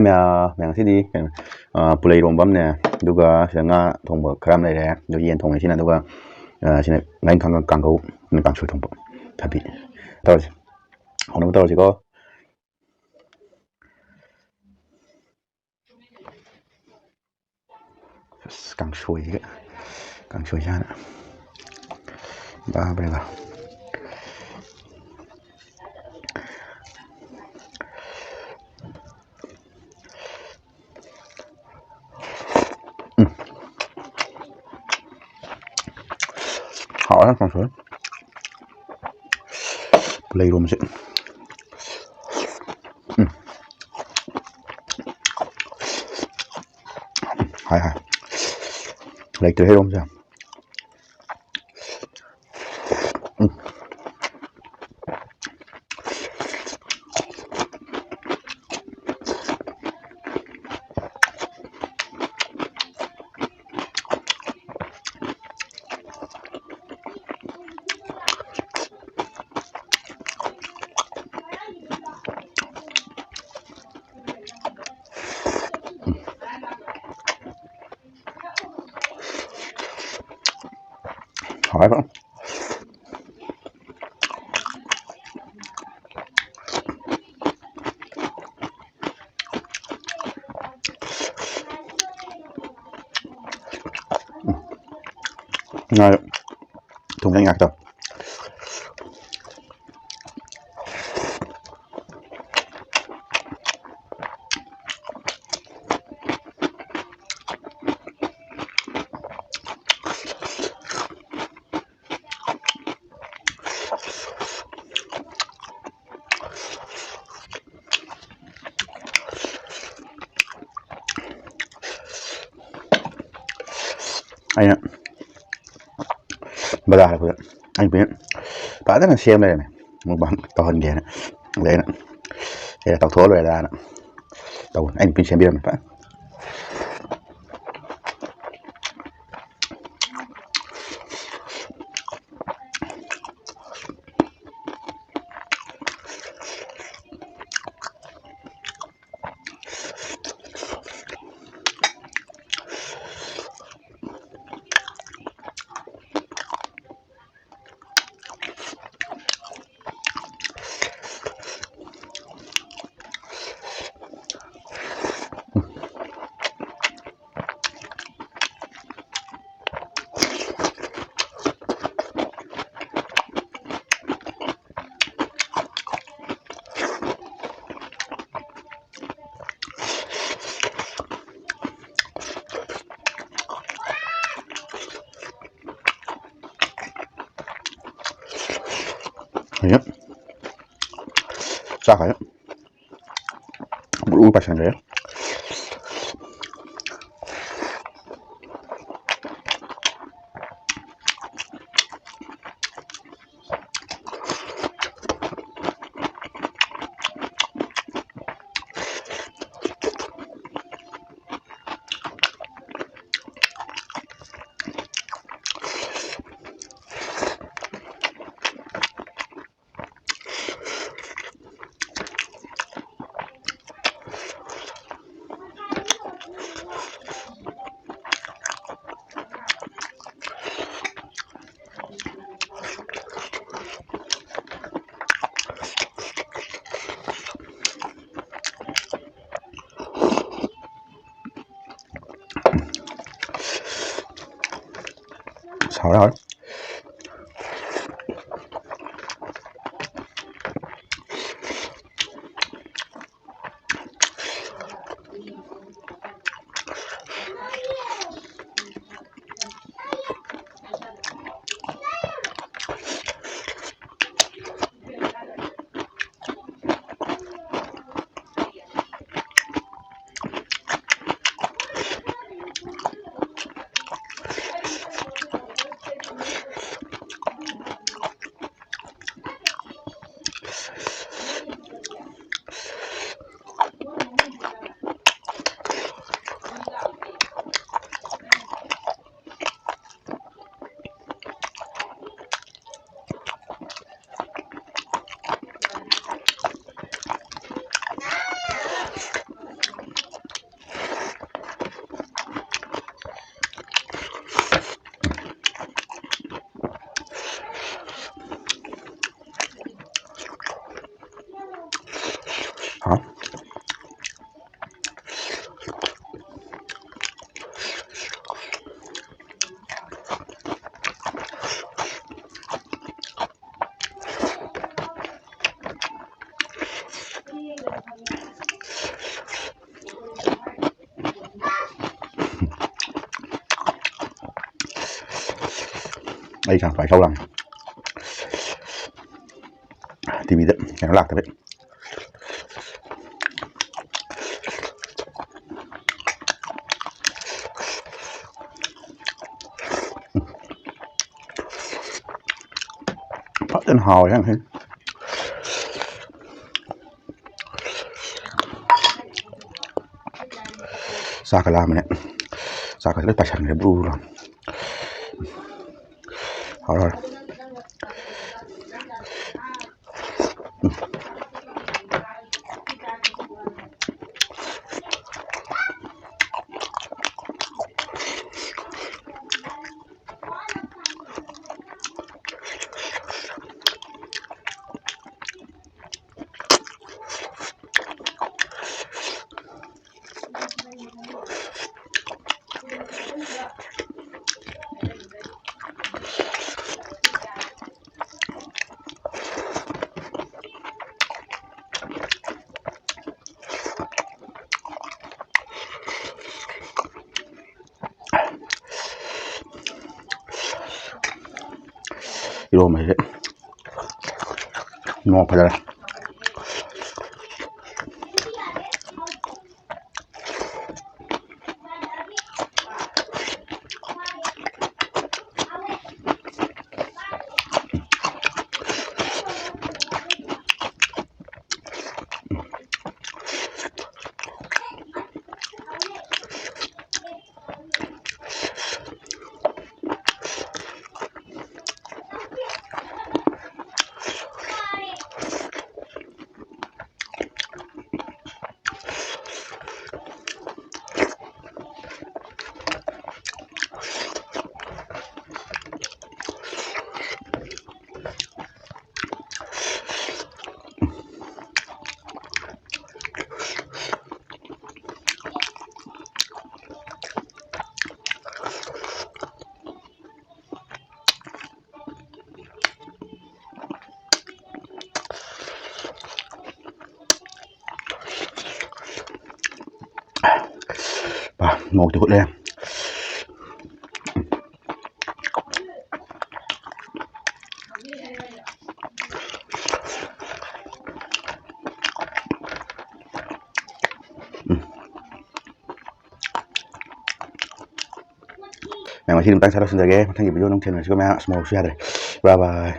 ꯉꯁꯤꯗꯤ ꯀꯩꯅꯣ ꯄꯨꯂꯩ ꯏꯔꯣꯝꯕ ꯑꯃꯅꯦ ꯑꯗꯨꯒ ꯁꯤꯗ ꯉꯥ ꯊꯣꯡꯕ ꯈꯔ ꯑꯃ ꯂꯩꯔꯦ ꯑꯗꯨ ꯌꯦꯟ ꯊꯣꯡꯉꯦꯁꯤꯅ ꯑꯗꯨꯒ ꯁꯤꯅ ꯉꯥꯔꯤꯡꯈꯥꯡꯒ ꯀꯥꯡꯒꯧ ꯀꯥꯡꯁꯣꯏ ꯊꯣꯡꯕ ꯊꯕꯤ ꯇꯧꯔꯁꯤ ꯍꯧꯅꯕ ꯇꯧꯔꯁꯤꯀꯣ ꯑꯁ ꯀꯥꯡꯁꯣꯏꯁꯦ ꯍꯥꯟꯅ ꯕꯥꯕ꯭ꯔꯦꯕ hảo con suối lấy luôn chứ hai hai lấy từ hết luôn chưa hỏi không này thùng nhanh ngạc đâu anh ạ bây giờ là anh biết phải rất là xem đây này một bản to hơn kìa này đấy nè đây là tàu thố rồi ra nè tàu anh biết xem biết phải Ayan. Saka yan. Berupas na yan. Sao rồi Đây chẳng phải sâu lắm. TV'da nó lạc đấy. Phát lên hồi ha. Sakala mình đấy. Sakala tài sản cái bù rồi. Rồi. Đồ mày đấy ngon phải là một từ hút lên. Yang masih tentang saya sendiri, tentang video nong channel juga, semua usia deh. Bye bye.